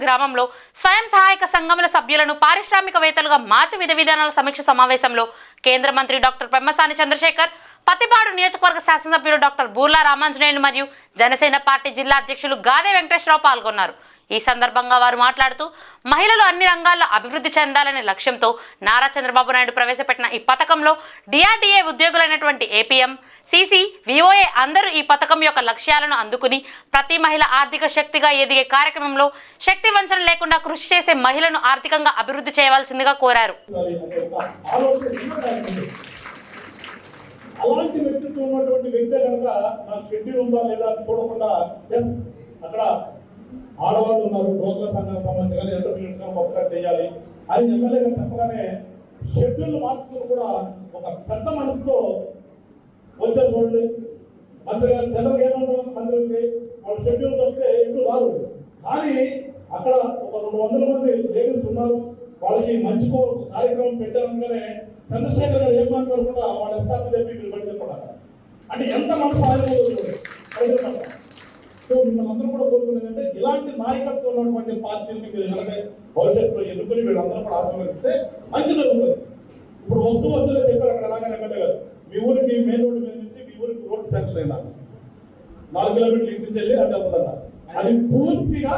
గ్రామంలో స్వయం సహాయక సంఘముల సభ్యులను పారిశ్రామికవేత్తలుగా మార్చి విధానాల సమీక్ష సమావేశంలో కేంద్ర మంత్రి డాక్టర్ పెమ్మసాని చంద్రశేఖర్, పత్తిపాడు నియోజకవర్గ శాసనసభ్యులు డాక్టర్ బూర్లా రామాంజనేయులు మరియు జనసేన పార్టీ జిల్లా అధ్యక్షులు గాదే వెంకటేశ్వరరావు పాల్గొన్నారు. ఈ సందర్భంగా వారు మాట్లాడుతూ మహిళలు అన్ని రంగాల్లో అభివృద్ధి చెందాలనే లక్ష్యంతో నారా చంద్రబాబు నాయుడు ప్రవేశపెట్టిన ఈ పథకంలో డిఆర్డీఏ ఉద్యోగులైనటువంటి ఏపీఎం, సిసి, విఓఏ అందరూ ఈ పథకం యొక్క లక్ష్యాలను అందుకుని ప్రతి మహిళ ఆర్థిక శక్తిగా ఎదిగే కార్యక్రమంలో శక్తి వంచన లేకుండా కృషి చేసే మహిళను ఆర్థికంగా అభివృద్ధి చేయవలసిందిగా కోరారు. అలాంటి వ్యక్తిత్వం ఉన్నటువంటి వ్యక్తే కనుక నాకు షెడ్యూల్ ఉందా లేదా చూడకుండా అక్కడ ఆడవాళ్ళు ఉన్నారు, డోక్రా సంఘాలకు సంబంధించి కానీ ఎంటర్ప్రీనర్స్గా కొత్తగా చేయాలి అని ఎమ్మెల్యే గారు చెప్పగానే షెడ్యూల్ మార్చుకుని కూడా ఒక పెద్ద మనసుతో వచ్చారు. చూడండి, మంత్రి గారు జనరల్గా ఏమన్నా మంత్రికి వాళ్ళు షెడ్యూల్ వస్తే ఎప్పుడు రాదు, కానీ అక్కడ ఒక 200 మంది లేడీస్ ఉన్నారు, వాళ్ళకి మంచి కార్యక్రమం పెట్టారనగానే చంద్రశేఖర్ గారు ఏం మాట్లాడకుండా వాళ్ళ ఎస్ఆర్పీ చెప్పి పడుతున్నారు. అంటే ఎంత మనసు ఆగిపోతుంది. సో మిమ్మల్ని కూడా కోరుకునేదంటే ఇలాంటి నాయకత్వం ఉన్నటువంటి పార్టీని మీరు కనుక భవిష్యత్తులో ఎన్నుకుని వీళ్ళందరూ కూడా ఆశీర్వదిస్తే మంచి జరుగుతుంది. ఇప్పుడు వస్తువులే చెప్పారు అక్కడ రాగానే ఎమ్మెల్యే గారు, మీ ఊరికి మెయిన్ రోడ్డు మీద నుంచి మీ ఊరికి రోడ్డు శాంక్షన్ అయినా 4 కిలోమీటర్లు ఇంటి వెళ్ళి అంటే అవుతుందన్న. అది పూర్తిగా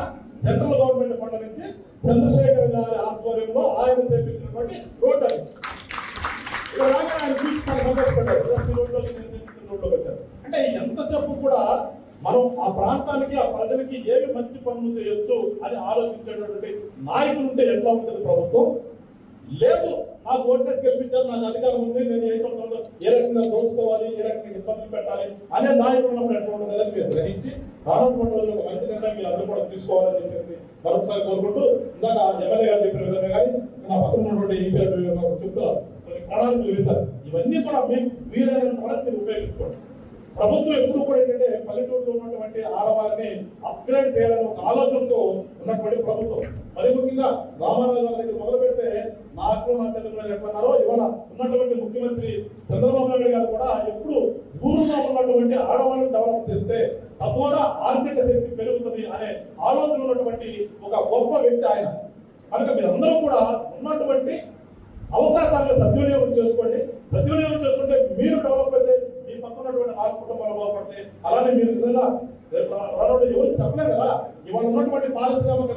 సెంట్రల్ గవర్నమెంట్ ఫండ్ నుంచి చంద్రశేఖర్ గారి ఆధ్వర్యంలో ఆయన చేపించినటువంటి రోడ్డు అది. ఇక్కడ రాగానే ఆయన రోడ్లో పెట్టారు. అంటే ఎంత చెప్పు కూడా మనం ఆ ప్రాంతానికి, ఆ ప్రజలకి ఏమి మంచి పనులు చేయొచ్చు అని ఆలోచించేటటువంటి నాయకులు ఉంటే ఎట్లా ఉంటుంది ప్రభుత్వం. లేదు, నాకు ఓటేసి గెలిపించారు, నాకు అధికారం ఉంది, నేను ఏ సంవత్సరంలో ఏ రకంగా దోచుకోవాలి, ఏ రకంగా ఇబ్బందులు పెట్టాలి అనే నాయకులు ఉన్నప్పుడు ఎట్లా ఉంటుందని మీరు గ్రహించి రానున్న రోజుల్లో ఒక మంచి నిర్ణయం మీరు అందరూ కూడా తీసుకోవాలని చెప్పేసి మరొకసారి కోరుకుంటూ, ఇందాక ఎమ్మెల్యే గారు చెప్పిన విధంగా కానీ నా పక్కన ఉన్నటువంటి ఈపీ చెప్తున్నారు ప్రణాళికలు వేశారు. ఇవన్నీ కూడా మీకు వీలైన ప్రణాళిక మీరు ఉపయోగించుకోండి. ప్రభుత్వం ఎప్పుడు కూడా ఏంటంటే పల్లెటూరులో ఉన్నటువంటి ఆడవారిని అప్గ్రేడ్ చేయాలని ఒక ఆలోచనతో ఉన్నటువంటి ప్రభుత్వం. మరి ముఖ్యంగా రామారావు గారి దగ్గర మొదలు పెడితే నాకు నా తల్లిదండ్రులు ఎట్లన్నారో ఇవాళ ఉన్నటువంటి ముఖ్యమంత్రి చంద్రబాబు నాయుడు గారు కూడా ఎప్పుడు ఊరులో ఉన్నటువంటి ఆడవాళ్ళని డెవలప్ చేస్తే తద్వారా ఆర్థిక శక్తి పెరుగుతుంది అనే ఆలోచన ఉన్నటువంటి ఒక గొప్ప వ్యక్తి ఆయన. కనుక మీరందరూ కూడా ఉన్నటువంటి అవకాశాలను సద్వినియోగం చేసుకోండి. సద్వినియోగం చేసుకుంటే మీరు డెవలప్ అయితే మీ పక్కన ఉన్నటువంటి 4 కుటుంబాలు బాగుపడతాయి. అలానే మీరు నిజంగా ఎవరు చెప్పలేదు కదా, ఇవాళ ఉన్నటువంటి పారిశ్రామిక